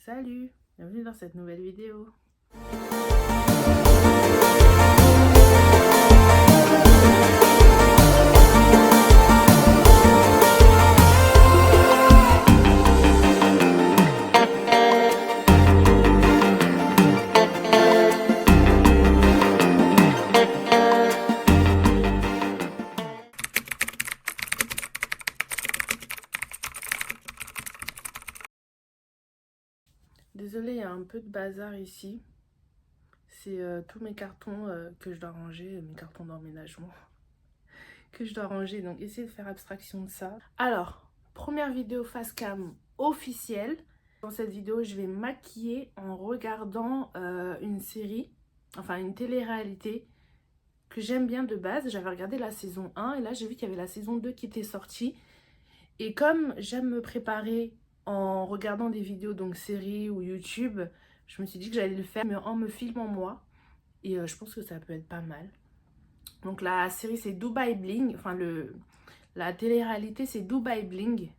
Salut, bienvenue dans cette nouvelle vidéo. Désolée, il y a un peu de bazar ici. C'est tous mes cartons que je dois ranger, mes cartons d'emménagement que je dois ranger. Donc, essayez de faire abstraction de ça. Alors, première vidéo face cam officielle. Dans cette vidéo, je vais maquiller en regardant une série, enfin une télé-réalité que j'aime bien de base. J'avais regardé la saison 1 et là, j'ai vu qu'il y avait la saison 2 qui était sortie. Et comme j'aime me préparer en regardant des vidéos, donc séries ou YouTube, je me suis dit que j'allais le faire mais en me filmant moi. Et je pense que ça peut être pas mal. Donc la série c'est Dubai Bling, enfin la télé-réalité c'est Dubai Bling.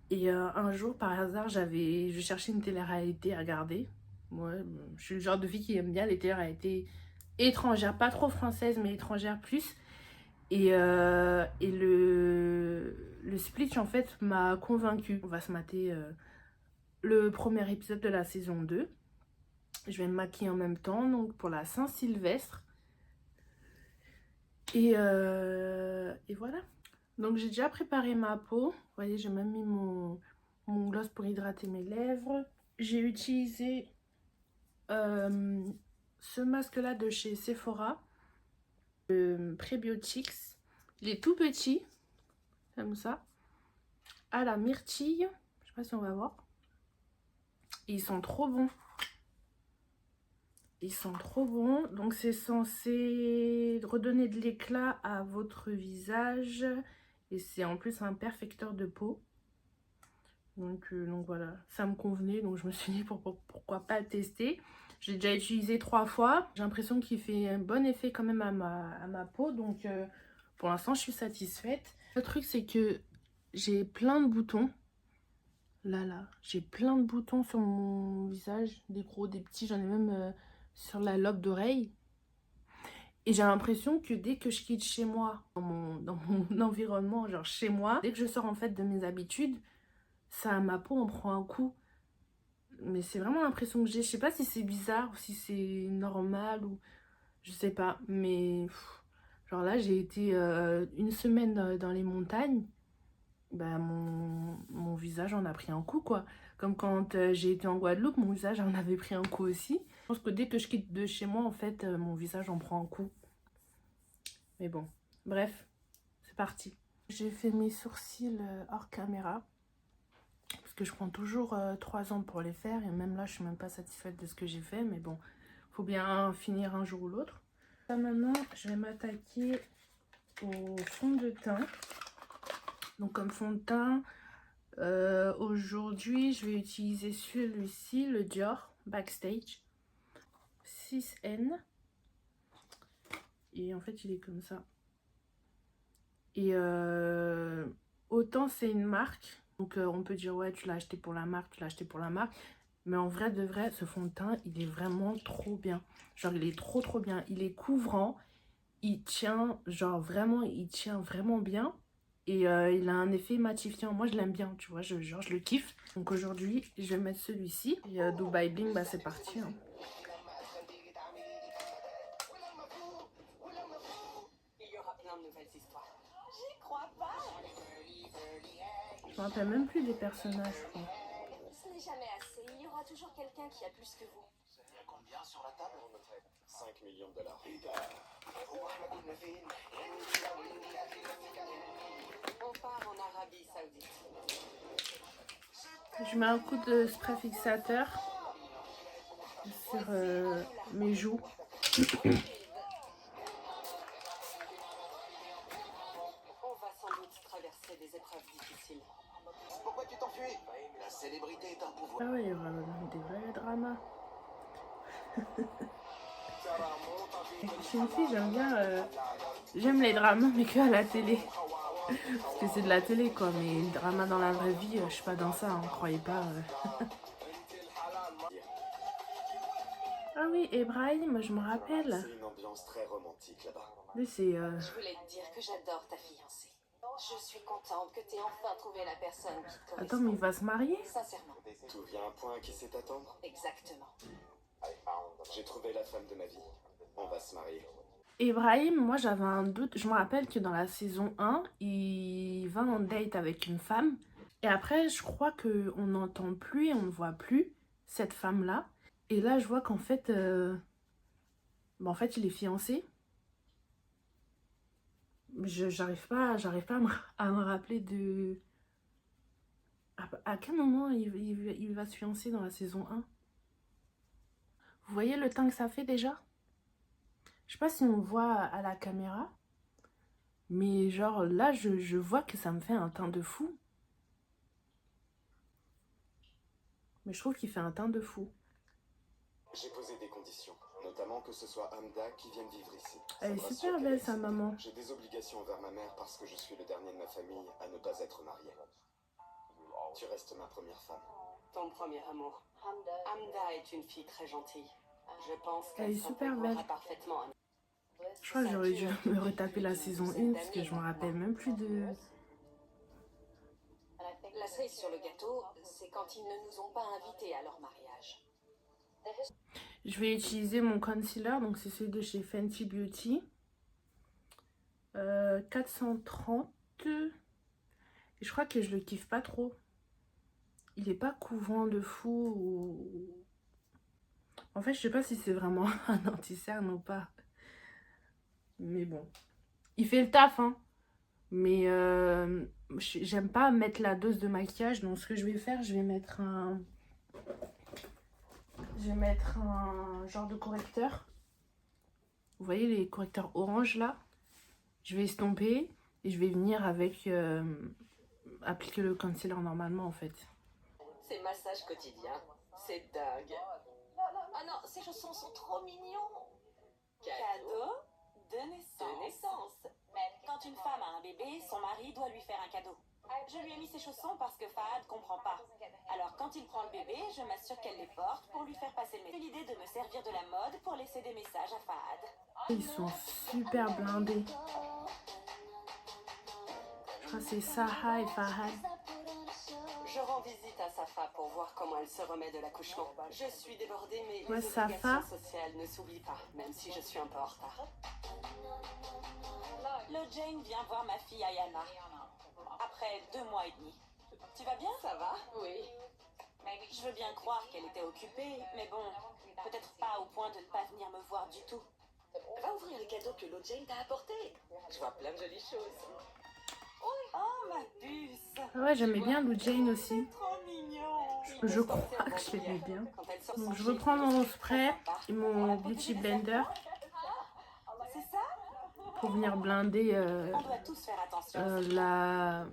Et un jour par hasard je cherchais une télé-réalité à regarder. Moi je suis le genre de fille qui aime bien les télé-réalités étrangères, pas trop françaises mais étrangères plus. Et le Split en fait m'a convaincue. On va se mater le premier épisode de la saison 2. Je vais me maquiller en même temps donc pour la Saint-Sylvestre. Et voilà. Donc j'ai déjà préparé ma peau. Vous voyez, j'ai même mis mon gloss pour hydrater mes lèvres. J'ai utilisé ce masque là de chez Sephora. Prebiotics. Il est tout petit. Comme ça. À la myrtille. Je sais pas si on va voir. Et ils sont trop bons. Ils sont trop bons. Donc c'est censé redonner de l'éclat à votre visage. Et c'est en plus un perfecteur de peau. Donc voilà, ça me convenait. Donc je me suis dit pourquoi pas le tester. Je l'ai déjà utilisé 3 fois. J'ai l'impression qu'il fait un bon effet quand même à ma peau. Donc pour l'instant je suis satisfaite. Le truc c'est que j'ai plein de boutons. Là, j'ai plein de boutons sur mon visage. Des gros, des petits. J'en ai même sur la lobe d'oreille. Et j'ai l'impression que dès que je quitte chez moi, dans mon environnement, genre chez moi, dès que je sors en fait de mes habitudes, ça, ma peau en prend un coup. Mais c'est vraiment l'impression que j'ai. Je sais pas si c'est bizarre ou si c'est normal ou je sais pas. Mais genre là, j'ai été une semaine dans les montagnes. Bah mon visage en a pris un coup quoi. Comme quand j'ai été en Guadeloupe, mon visage en avait pris un coup aussi. Je pense que dès que je quitte de chez moi, en fait, mon visage en prend un coup. Mais bon, bref, c'est parti. J'ai fait mes sourcils hors caméra. Parce que je prends toujours 3 ans pour les faire. Et même là, je suis même pas satisfaite de ce que j'ai fait. Mais bon, faut bien finir un jour ou l'autre. Là maintenant, je vais m'attaquer au fond de teint. Donc comme fond de teint, aujourd'hui, je vais utiliser celui-ci, le Dior Backstage 6N. Et en fait, il est comme ça. Et autant c'est une marque. Donc on peut dire, ouais, tu l'as acheté pour la marque, tu l'as acheté pour la marque. Mais en vrai de vrai, ce fond de teint, il est vraiment trop bien. Genre, il est trop bien. Il est couvrant. Il tient, genre vraiment, il tient vraiment bien. Et il a un effet matifiant. Moi, je l'aime bien, tu vois. Genre, je le kiffe. Donc aujourd'hui, je vais mettre celui-ci. Et Dubai Bling, bah c'est parti. Hein. Je me rappelle même plus des personnages, je crois. Ce n'est jamais assez. Il y aura toujours quelqu'un qui a plus que vous. Vous avez combien sur la table, mon frère? 5 millions de dollars. On part en Arabie Saoudite. Je mets un coup de spray fixateur sur mes joues. On va sans doute traverser des épreuves difficiles. Pourquoi tu t'enfuis? La célébrité est un pouvoir. Ah ouais, il y aura des vrais dramas. Je suis une fille, j'aime bien... j'aime les dramas, mais que à la télé. Parce que c'est de la télé, quoi. Mais le drama dans la vraie vie, je suis pas dans ça, hein, croyez pas. Ah oui, Ibrahim, je me rappelle. C'est une ambiance très romantique là-bas. Lui, c'est... Je voulais te dire que j'adore ta fiancée. Je suis contente que t'aies enfin trouvé la personne qui te Attends, mais il correspond. va se marier? Sincèrement, Tout vient à point à qui sait attendre. exactement. J'ai trouvé la femme de ma vie. On va se marier. Ibrahim, moi j'avais un doute. Je me rappelle que dans la saison 1, il va en date avec une femme. Et après, je crois qu'on n'entend plus et on ne voit plus cette femme-là. Et là, je vois qu'en fait, en fait, il est fiancé. J'arrive pas à me rappeler de... À quel moment il va se fiancer dans la saison 1? Vous voyez le temps que ça fait déjà? Je sais pas si on voit à la caméra. Mais genre là, je vois que ça me fait un teint de fou. Mais je trouve qu'il fait un teint de fou. J'ai posé des conditions, notamment que ce soit Hamda qui vienne vivre ici. Elle est Ça me super rassure belle, qu'elle sa accepte. maman. J'ai des obligations envers ma mère parce que je suis le dernier de ma famille à ne pas être marié. Tu restes ma première femme. Ton premier amour. Hamda est une fille très gentille. Je pense Elle est qu'elle super s'intégrera belle. parfaitement. Je crois que j'aurais dû me retaper la saison 1 parce que je me rappelle même plus de... La cerise sur le gâteau, c'est quand ils ne nous ont pas invités à leur mariage. Je vais utiliser mon concealer, donc c'est celui de chez Fenty Beauty. 430. Et je crois que je le kiffe pas trop. Il est pas couvrant de fou ou... En fait, je sais pas si c'est vraiment un anti-cerne ou pas. Mais bon. Il fait le taf, hein. Mais j'aime pas mettre la dose de maquillage. Donc ce que je vais faire, je vais mettre un genre de correcteur. Vous voyez les correcteurs orange là? Je vais estomper et je vais venir avec appliquer le concealer normalement en fait. Ces massages quotidiens, c'est dingue. Ah non, ces chaussons sont trop mignons. Cadeau de naissance. Quand une femme a un bébé, son mari doit lui faire un cadeau. Je lui ai mis ces chaussons parce que Fahad comprend pas. Alors quand il prend le bébé, je m'assure qu'elle les porte pour lui faire passer le message. J'ai l'idée de me servir de la mode pour laisser des messages à Fahad. Ils sont super blindés. Je crois que c'est Saha et Fahad. Je rends visite à Safa pour voir comment elle se remet de l'accouchement. Je suis débordée, mais Ouais, les Safa. obligations sociales ne s'oublient pas, même si je suis un peu en retard. Le Jane vient voir ma fille Ayana. Après 2 mois et demi. Tu vas bien? Ça va? Oui. Je veux bien croire qu'elle était occupée, mais bon, peut-être pas au point de ne pas venir me voir du tout. Va ouvrir les cadeaux que l'autre Jane t'a apportés. Je vois plein de jolies choses. Oh ma puce! Ah ouais, j'aimais bien Lou Jane aussi. Trop mignon! Je crois que je l'aimais bien. Quand elle sort Donc son je chic, reprends mon c'est spray sympa. et mon beauty blender C'est ça? pour venir blinder On doit tous faire attention.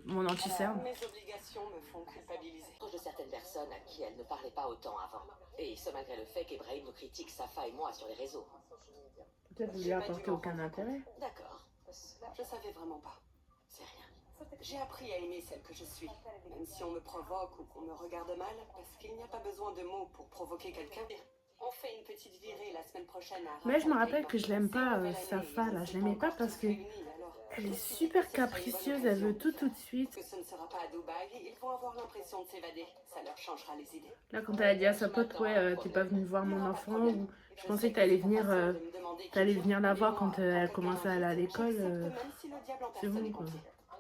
mon anti-cerne. Mes obligations me font culpabiliser. Proche de certaines personnes à qui elle ne parlait pas autant avant. Et ce malgré le fait qu'Ibrahim nous critique Safa et moi sur les réseaux. Peut-être vous lui apportez aucun intérêt. D'accord. Je savais vraiment pas. C'est rien. J'ai appris à aimer celle que je suis. Même si on me provoque ou qu'on me regarde mal, parce qu'il n'y a pas besoin de mots pour provoquer quelqu'un. On fait une petite virée la semaine prochaine à Mais je me rappelle que je l'aime pas, Safa là. Je l'aimais pas parce que elle est super capricieuse, elle veut tout de suite. Que ce ne sera pas à Dubaï, ils vont avoir l'impression de s'évader. Ça leur changera les idées. Là, quand elle a dit à sa pote, ouais, t'es pas venue voir mon enfant, ou je pensais que t'allais venir la voir quand elle commençait à aller à l'école. C'est bon, quoi.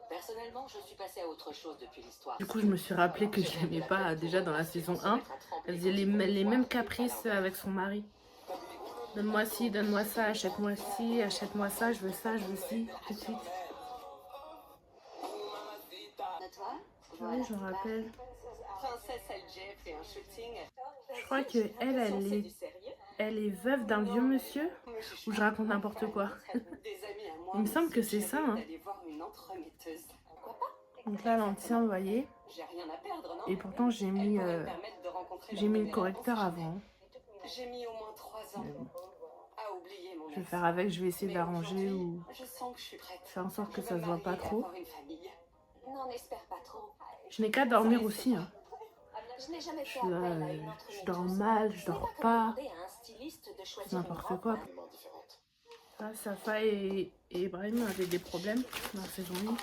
Personnellement, je suis passée à autre chose depuis l'histoire. Du coup, je me suis rappelé que je l'aimais pas déjà dans la saison 1. Elle faisait les mêmes caprices avec son mari. Donne-moi ci, donne-moi ça, achète-moi ci, achète-moi ça, je veux ci, tout de suite. Oui, je me rappelle. Princesse LJ fait un shooting. Je crois que elle est veuve d'un vieux monsieur, ou je raconte n'importe quoi. Il me semble que c'est ça, hein. Donc là, l'entière, vous voyez. Et pourtant, j'ai mis le correcteur avant. J'ai mis au moins 3 ans à oublier mon Je vais faire avec, je vais essayer d'arranger ou Je sens que je suis prête. faire en sorte que ça se voit pas trop. N'en espère pas trop. Je n'ai qu'à dormir aussi, hein. Je n'ai jamais Je fait suis là, appel à une autre je dors metteuse. mal, je Ce n'est dors comme pas, demander à un styliste de choisir une n'importe robe. quoi. Tellement différente. Ah, Safa et Ibrahim avaient des problèmes dans la saison 1.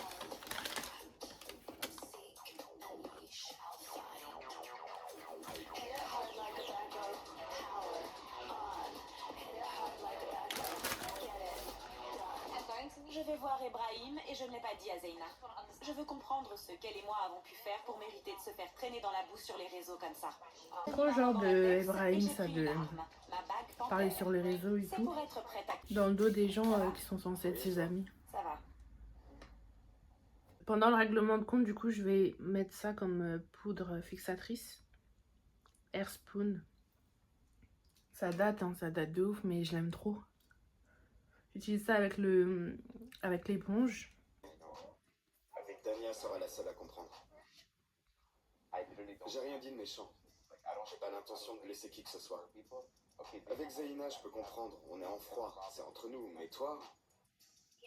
Je vais voir Ibrahim et je ne l'ai pas dit à Zeyna. Je veux comprendre ce qu'elle et moi avons pu faire pour mériter de se faire traîner dans la boue sur les réseaux comme ça. Trop genre Dans la de tête, Ibrahim, et j'ai ça, pris de une arme, ma bague panthère. parler sur les réseaux et C'est tout, pour être prête à... dans le dos des gens qui sont censés être ses amis. Ça va. Pendant le règlement de compte, du coup, je vais mettre ça comme poudre fixatrice. Airspoon. Ça date de ouf, mais je l'aime trop. J'utilise ça avec l'éponge. Avec Dania sera la seule à comprendre. J'ai rien dit de méchant. J'ai pas l'intention de blesser qui que ce soit. Avec Zeyna, je peux comprendre. On est en froid. C'est entre nous. Mais toi,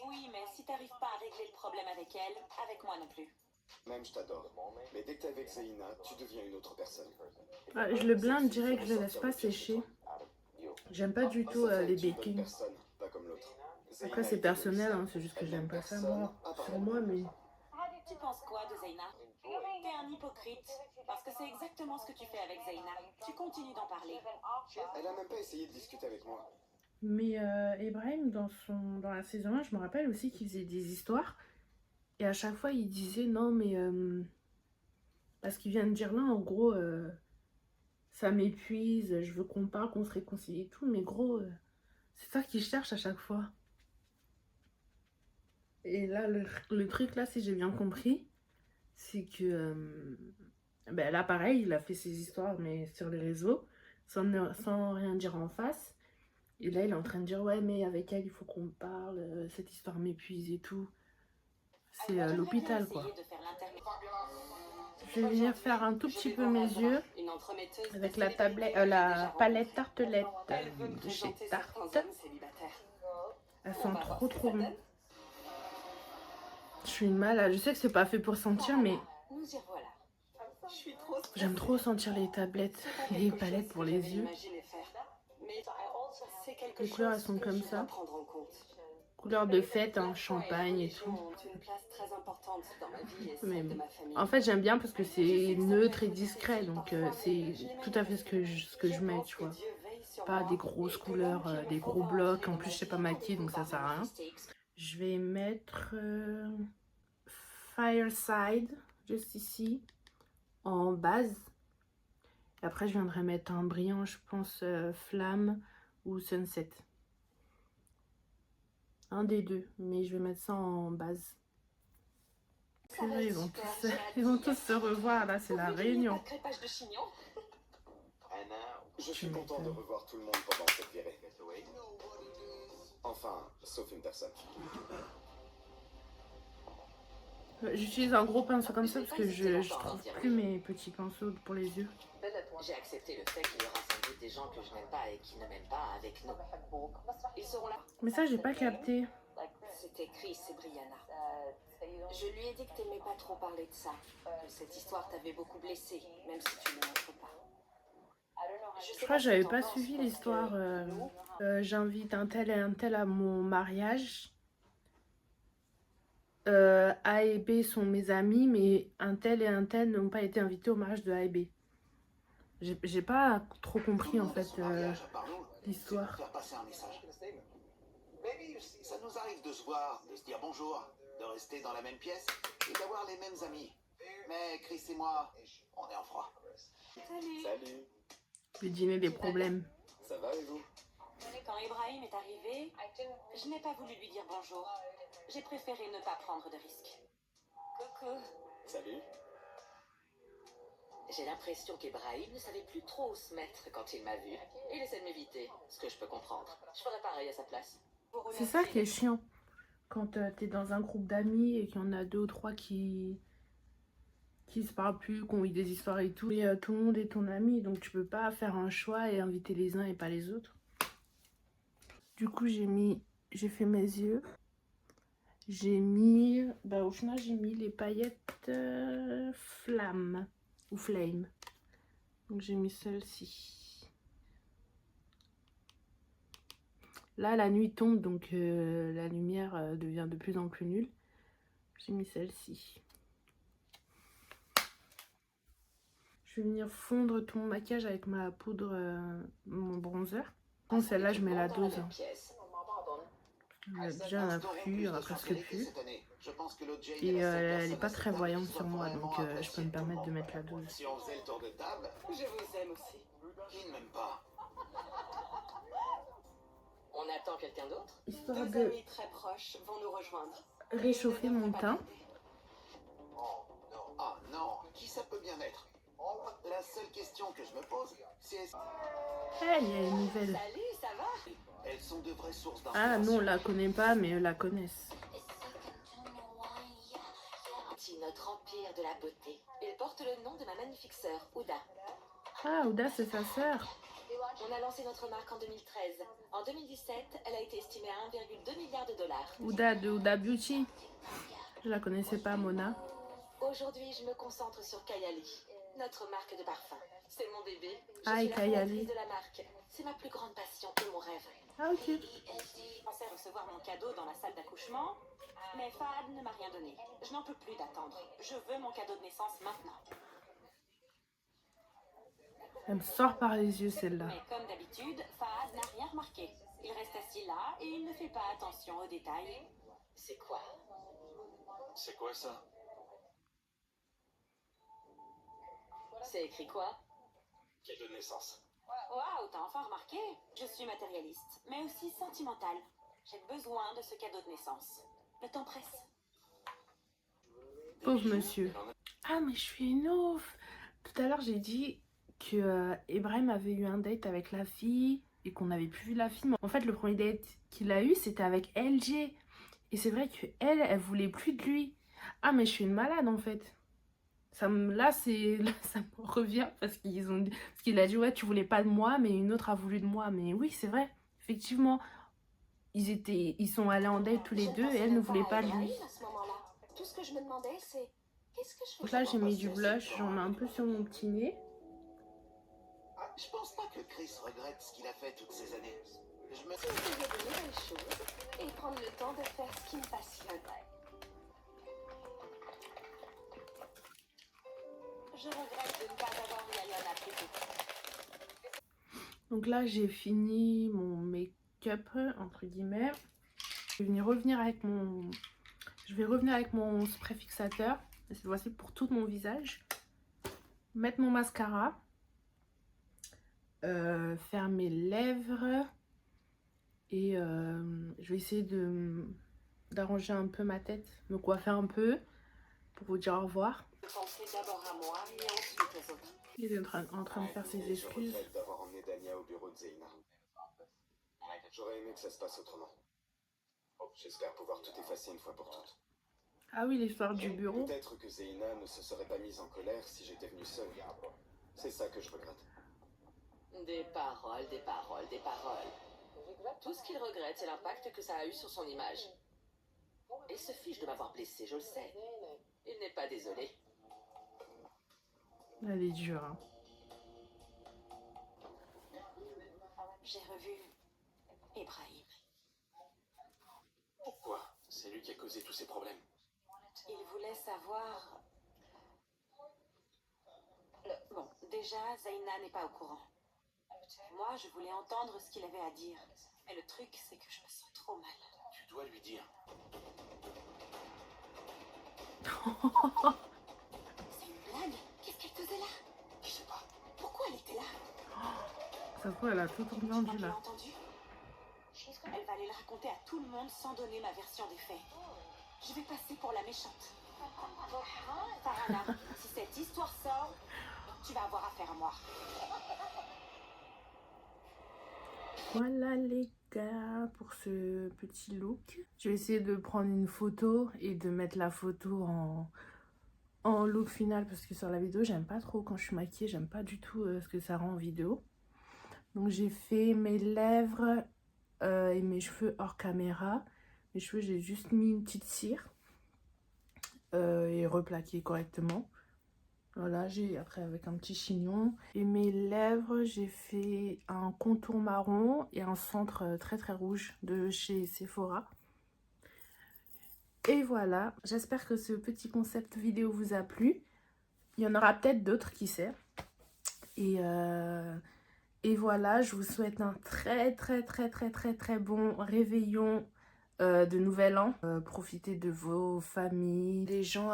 Oui, mais si t'arrives pas à régler le problème avec elle, avec moi non plus. même je t'adore. Mais dès que t'es avec Zeyna, tu deviens une autre personne. Ah, je le blinde direct, je le laisse pas sécher. J'aime pas du tout Ça fait les être une bonne bakings. personne, pas comme l'autre. Après, c'est personnel, hein, c'est juste que j'aime pas ça, moi, sur moi, mais... Tu penses quoi de Zeyna? T'es un hypocrite, parce que c'est exactement ce que tu fais avec Zeyna. Tu continues d'en parler. Elle a même pas essayé de discuter avec moi. Mais Ibrahim, dans la saison 1, je me rappelle aussi qu'il faisait des histoires. Et à chaque fois, il disait non, mais... parce qu'il vient de dire là, en gros, ça m'épuise, je veux qu'on parle, qu'on se réconcilie et tout. Mais gros, c'est ça qu'il cherche à chaque fois. Et là, le truc, là, si j'ai bien compris, c'est que... ben là, pareil, il a fait ses histoires, mais sur les réseaux, sans rien dire en face. Et là, il est en train de dire, ouais, mais avec elle, il faut qu'on parle, cette histoire m'épuise et tout. C'est l'hôpital, quoi. Je vais venir faire un tout petit peu mes yeux avec la palette tartelette de chez Tarte. Elles sont trop bonnes. Je suis une malade. Je sais que c'est pas fait pour sentir, mais j'aime trop sentir les tablettes et les palettes pour les yeux. Les couleurs, elles sont comme ça. Couleur de fête, hein, champagne et tout. Mais bon. En fait, j'aime bien parce que c'est neutre et discret, donc c'est tout à fait ce que je mets, tu vois. Pas des grosses couleurs, des gros blocs. En plus, je sais pas maquiller, donc ça sert à rien. Je vais mettre Fireside, juste ici, en base. Et après, je viendrai mettre un brillant, je pense, Flamme ou Sunset. Un des deux, mais je vais mettre ça en base. Là, ils vont tous se revoir, là, c'est la réunion. Je suis content de revoir tout le monde pendant cette virée. Enfin, sauf une personne. J'utilise un gros pinceau comme ça parce que je trouve plus mes petits pinceaux pour les yeux. J'ai accepté le fait qu'il y aura sans doute des gens que je n'aime pas et qui ne m'aiment pas avec nous. Ils seront là. Mais ça, j'ai pas capté. C'était Chris et Brianna. Je lui ai dit que t'aimais pas trop parler de ça. Que cette histoire t'avait beaucoup blessé, même si tu ne le montres pas. Je crois que j'avais pas suivi l'histoire. J'invite un tel et un tel à mon mariage. A et B sont mes amis, mais un tel et un tel n'ont pas été invités au mariage de A et B. J'ai pas trop compris en fait l'histoire. Faire passer un message. Ça nous arrive de se voir, de se dire bonjour, de rester dans la même pièce et d'avoir les mêmes amis. Mais Chris et moi, on est en froid. Salut. Le dîner des problèmes. Ça va et vous? Quand Ibrahim est arrivé, je n'ai pas voulu lui dire bonjour. J'ai préféré ne pas prendre de risques. Coucou. Salut. J'ai l'impression qu'Ibrahim ne savait plus trop où se mettre quand il m'a vu. Il essaie de m'éviter, ce que je peux comprendre. Je ferais pareil à sa place. C'est ça qui est chiant. Quand t'es dans un groupe d'amis et qu'il y en a deux ou trois qui se parlent plus, qui ont eu des histoires et tout. Et tout le monde est ton ami, donc tu peux pas faire un choix et inviter les uns et pas les autres. Du coup, j'ai fait mes yeux. J'ai mis, au final, j'ai mis les paillettes Flamme ou Flame. Donc j'ai mis celle-ci. Là la nuit tombe, donc la lumière devient de plus en plus nulle. J'ai mis celle-ci. Je vais venir fondre tout mon maquillage avec ma poudre, mon bronzer. Bon, celle-là, je mets la dose. Déjà, on n'a plus, on a presque plus. Et elle n'est pas très voyante sur moi, donc je peux me permettre de mettre la dose. Si on faisait le tour de table, Je vous aime aussi. qui ne m'aime pas? On attend quelqu'un d'autre? Histoire Deux de amis très proches vont nous rejoindre. réchauffer mon teint. Ah non, qui ça peut bien être? La seule question que je me pose, c'est Elle, il y a une nouvelle. Salut, ça va? elles sont de vraies sources Ah d'inspiration. non, on la connaît pas, mais eux la connaissent. Notre empire de la beauté. Il porte le nom de ma magnifique sœur, Ouda. Ah, Ouda, c'est sa sœur. On a lancé notre marque en 2013. En 2017, elle a été estimée à 1,2 milliard de dollars. Ouda de Ouda Beauty. Je la connaissais pas, Mona. Aujourd'hui, je me concentre sur Kayali, notre marque de parfum. C'est mon bébé. Je Aïe, suis la Kayali. fondatrice de la marque. C'est ma plus grande passion et mon rêve. Ah, ok. Je pensais recevoir mon cadeau dans la salle d'accouchement, mais Fahad ne m'a rien donné. Je n'en peux plus d'attendre. Je veux mon cadeau de naissance maintenant. Elle me sort par les yeux, celle-là. Mais comme d'habitude, Fahad n'a rien remarqué. Il reste assis là et il ne fait pas attention aux détails. C'est quoi? C'est quoi ça? C'est écrit quoi? Cadeau de naissance. Waouh, t'as enfin remarqué? Je suis matérialiste, mais aussi sentimentale. J'ai besoin de ce cadeau de naissance. Le temps presse. Pauvre monsieur. Ah, mais je suis une ouf. Tout à l'heure, j'ai dit que Ibrahim avait eu un date avec la fille et qu'on n'avait plus vu la fille. Mais en fait, le premier date qu'il a eu, c'était avec LG. Et c'est vrai que elle voulait plus de lui. Ah, mais je suis une malade, en fait. Ça me, là, ça me revient parce qu'il a dit, ouais, tu voulais pas de moi, mais une autre a voulu de moi. Mais oui, c'est vrai. Effectivement, ils sont allés en date tous les deux et elle ne voulait pas de lui. À ce moment-là, tout ce que je me demandais, c'est qu'est-ce que je fais? Donc là, j'ai mis du blush, j'en mets un peu sur mon petit nez. Ah, je pense pas que Chris regrette ce qu'il a fait toutes ces années. Je me... Essayer de nouvelles choses et prendre le temps de faire ce qui me passionne. Je regrette de ne pas avoir eu Ayana plus tôt. Donc là, j'ai fini mon make-up, entre guillemets. Je vais revenir avec mon spray fixateur. Cette fois-ci pour tout mon visage. Mettre mon mascara. Faire mes lèvres. Et je vais essayer d'arranger un peu ma tête. Me coiffer un peu. Pour vous dire au revoir. Pensez d'abord à moi et ensuite aux autres. Il est en train de faire ses Je excuses. regrette d'avoir emmené Dania au bureau de Zeina. J'aurais aimé que ça se passe autrement. J'espère pouvoir tout effacer une fois pour toutes. Ah oui, l'histoire du bureau. Peut-être que Zeina ne se serait pas mise en colère si j'étais venu seul. C'est ça que je regrette. Des paroles, des paroles, des paroles. Tout ce qu'il regrette, c'est l'impact que ça a eu sur son image. Il se fiche de m'avoir blessé, je le sais. Il n'est pas désolé. Elle est dure. Hein. J'ai revu Ibrahim. Pourquoi? C'est lui qui a causé tous ces problèmes. Il voulait savoir... Bon, déjà, Zaina n'est pas au courant. Moi, je voulais entendre ce qu'il avait à dire. Mais le truc, c'est que je me sens trop mal. Tu dois lui dire. C'est une blague? Qu'est-ce qu'elle faisait là? Je sais pas. Pourquoi elle était là? Ça se voit, elle a tout Tu entendu m'as là. entendu? Elle va aller le raconter à tout le monde sans donner ma version des faits. Je vais passer pour la méchante. Farhana, si cette histoire sort, tu vas avoir affaire à moi. Voilà les gars pour ce petit look. Je vais essayer de prendre une photo et de mettre la photo en look final parce que sur la vidéo j'aime pas trop quand je suis maquillée, j'aime pas du tout ce que ça rend en vidéo. Donc j'ai fait mes lèvres et mes cheveux hors caméra. Mes cheveux j'ai juste mis une petite cire et replaqué correctement. Voilà, j'ai après avec un petit chignon. Et mes lèvres, j'ai fait un contour marron et un centre très très rouge de chez Sephora. Et voilà, j'espère que ce petit concept vidéo vous a plu. Il y en aura peut-être d'autres, qui sait. Et voilà, je vous souhaite un très bon réveillon de nouvel an. Profitez de vos familles, les gens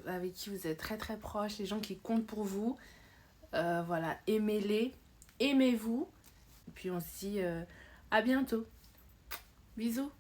avec qui vous êtes très proches, les gens qui comptent pour vous. Voilà, aimez-les, aimez-vous. Et puis on se dit à bientôt. Bisous.